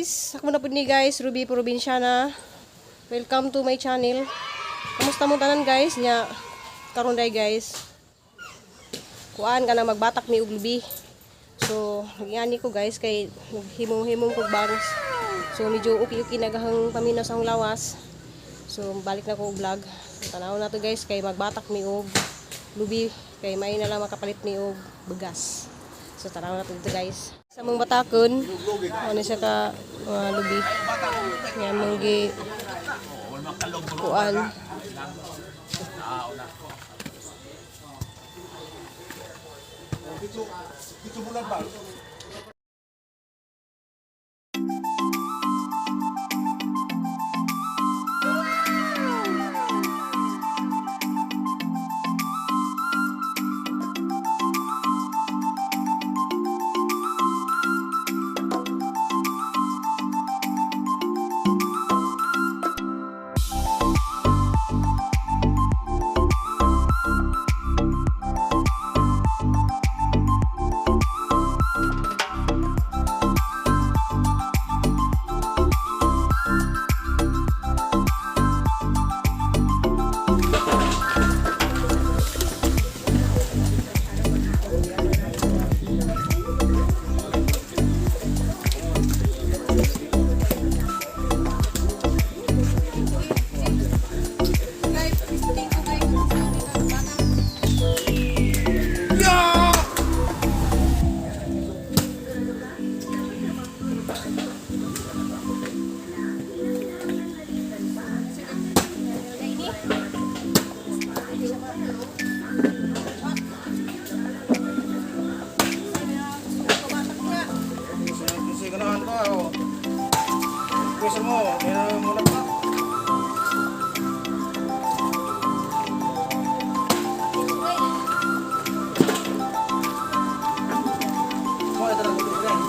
guys, ako na po ni guys, Ruby Provinciana. Welcome to my channel. Kamusta mo tanan guys? Nya karon day guys. Kuan ka na magbatak ni Uglubi. So, nagyani ko guys kay himong-himong kog bangs. So, medyo uki-uki nagahang paminaw sa lawas. So, balik na ko og vlog. Tanaw na to guys kay magbatak mi og lubi kay may na lang makapalit mi og bugas. So, tanaw na to dito guys. Sa mong batakon, ano siya ka lubi. Yan mong gi kuan. Dito bulan ba? Kuya mo, meron muna pa. Mo ito na dito rin.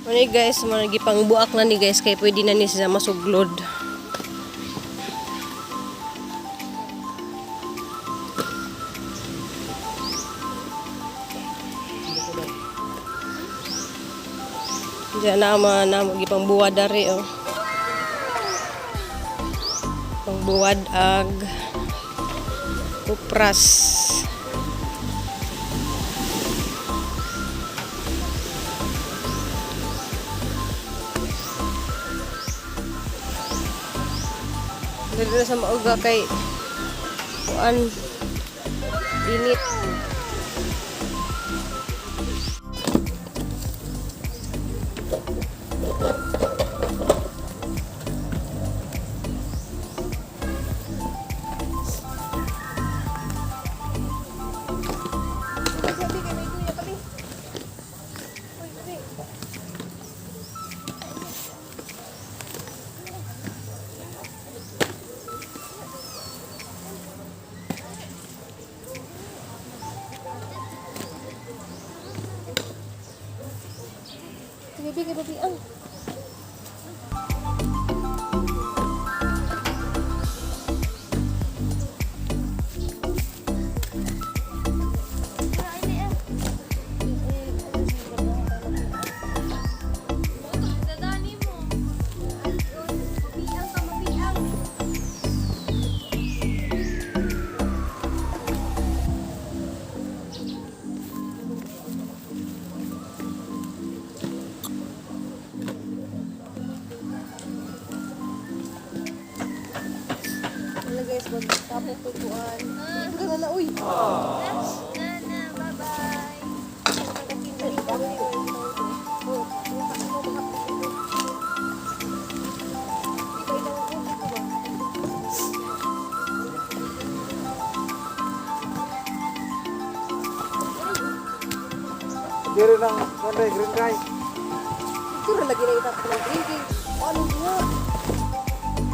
Ano guys, managipang buak na ni guys kay pwede na ni siya masuglod. Diyan na magipang buwad dari oh. Pang buwad ag kupras. Dito na sa mauga kay kuan init. Ruby kay Ruby ang. Wala guys, magtapos ko kuan. Ito ka na, uy. Diri ng kanday green guy. Ito rin lagi na itap ng drinking. Ano nga?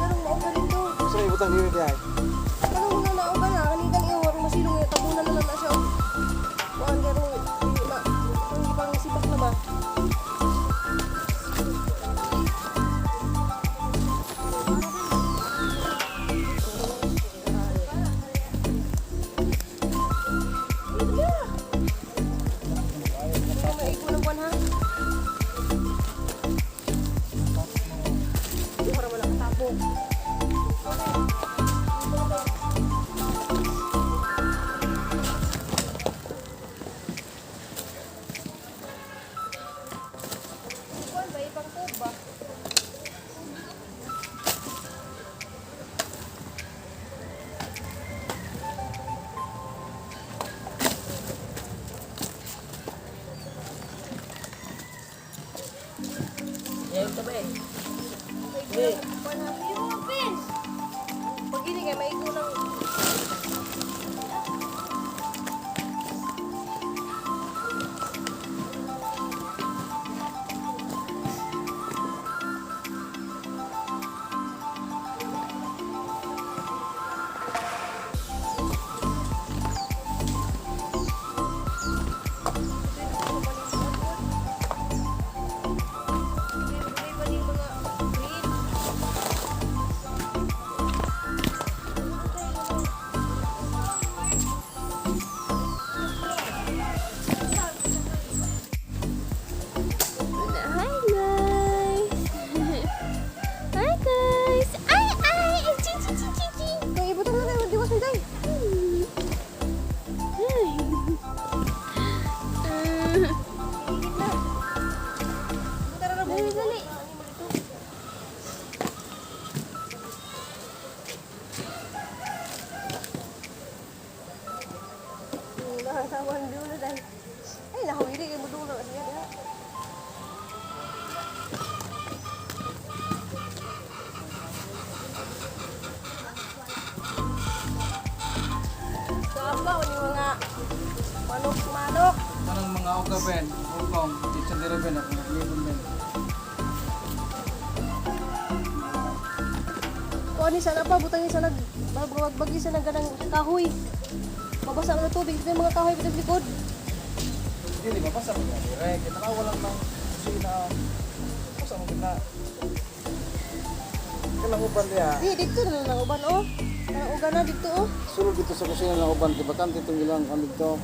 Karong maugan ito. Sa ibutang diri di ay. Karong muna naugan na. Kanikan iyo. Karong masilong yung tabunan na lang na siya. Kuan karong na. Karong ipang sibak na ba? Hindi may ikulang kuan ha. Hindi ko naman nakatapo. Kuan ba ibang kuba? Pag ini kay may ikulang. Kay ibutang na kayo diwas day. Higit na. Tara na dali dali. Nakasawan dulu day. Ay nahuli kay mo dulo niya diha. Kabaw ni mga manok-manok. Kanang mga oga ben, ukong kitchen diri ben ako naglibon ben. Kuha ni sana pa, butang ni sana magbagi sa ganang kahoy. Mabasa na tubig, ito yung mga kahoy sa likod. Dili mapasa mo dire. Kita na wala nang kusina. Pasa mo na. Kanang uban dia. Di, dito na lang uban, oh. Kanang uga na dito, oh. Sulod dito sa kusina ng uban kay bakante itong ilang kan dito.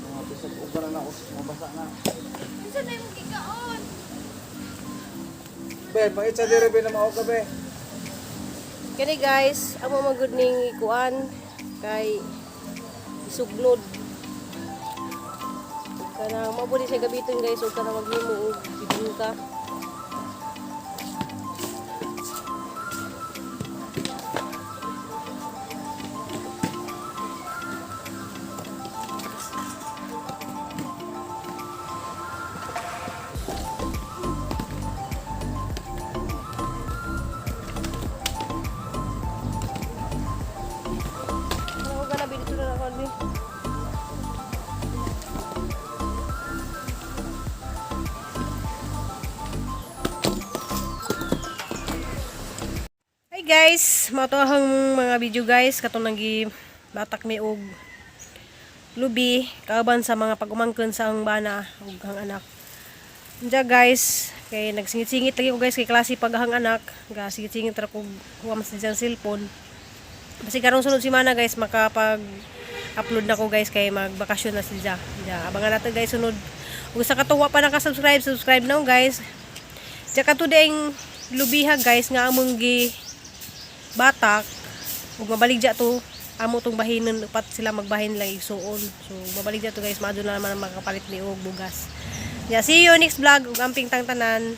Mga bisag uban na mabasa na. Isa na yung kikaon. Ben, mangitsa diri ben na mao ka be. Kani guys, amo magud ning ikuan kay isugnod. Kanang mabuli siya gabiton guys, ug kanang maghimo og bibingka. Ano ka na dito na ako ni. Hi guys, mato ang mga video guys katong nagi batak mi og lubi kauban sa mga pag-umangkon sa ang bana ug ang anak. Diya guys, kay nagsingit-singit lagi ko guys kay klase paghang anak, ga singit-singit ra ko huwam sa diyang cellphone. Kasi karong sunod semana guys makapag-upload na ko guys kay magbakasyon na sila. Diya, abangan natin guys sunod. Ug sa katuwa pa naka-subscribe, subscribe na guys. Diya kato ding lubiha guys nga among gi batak ug mabaligya to amo tong bahinon upat sila magbahin lang igsuon. So mabaligya to guys, maadto na naman ang makapalit ni og bugas. Yeah, see you next vlog ug amping tang tanan.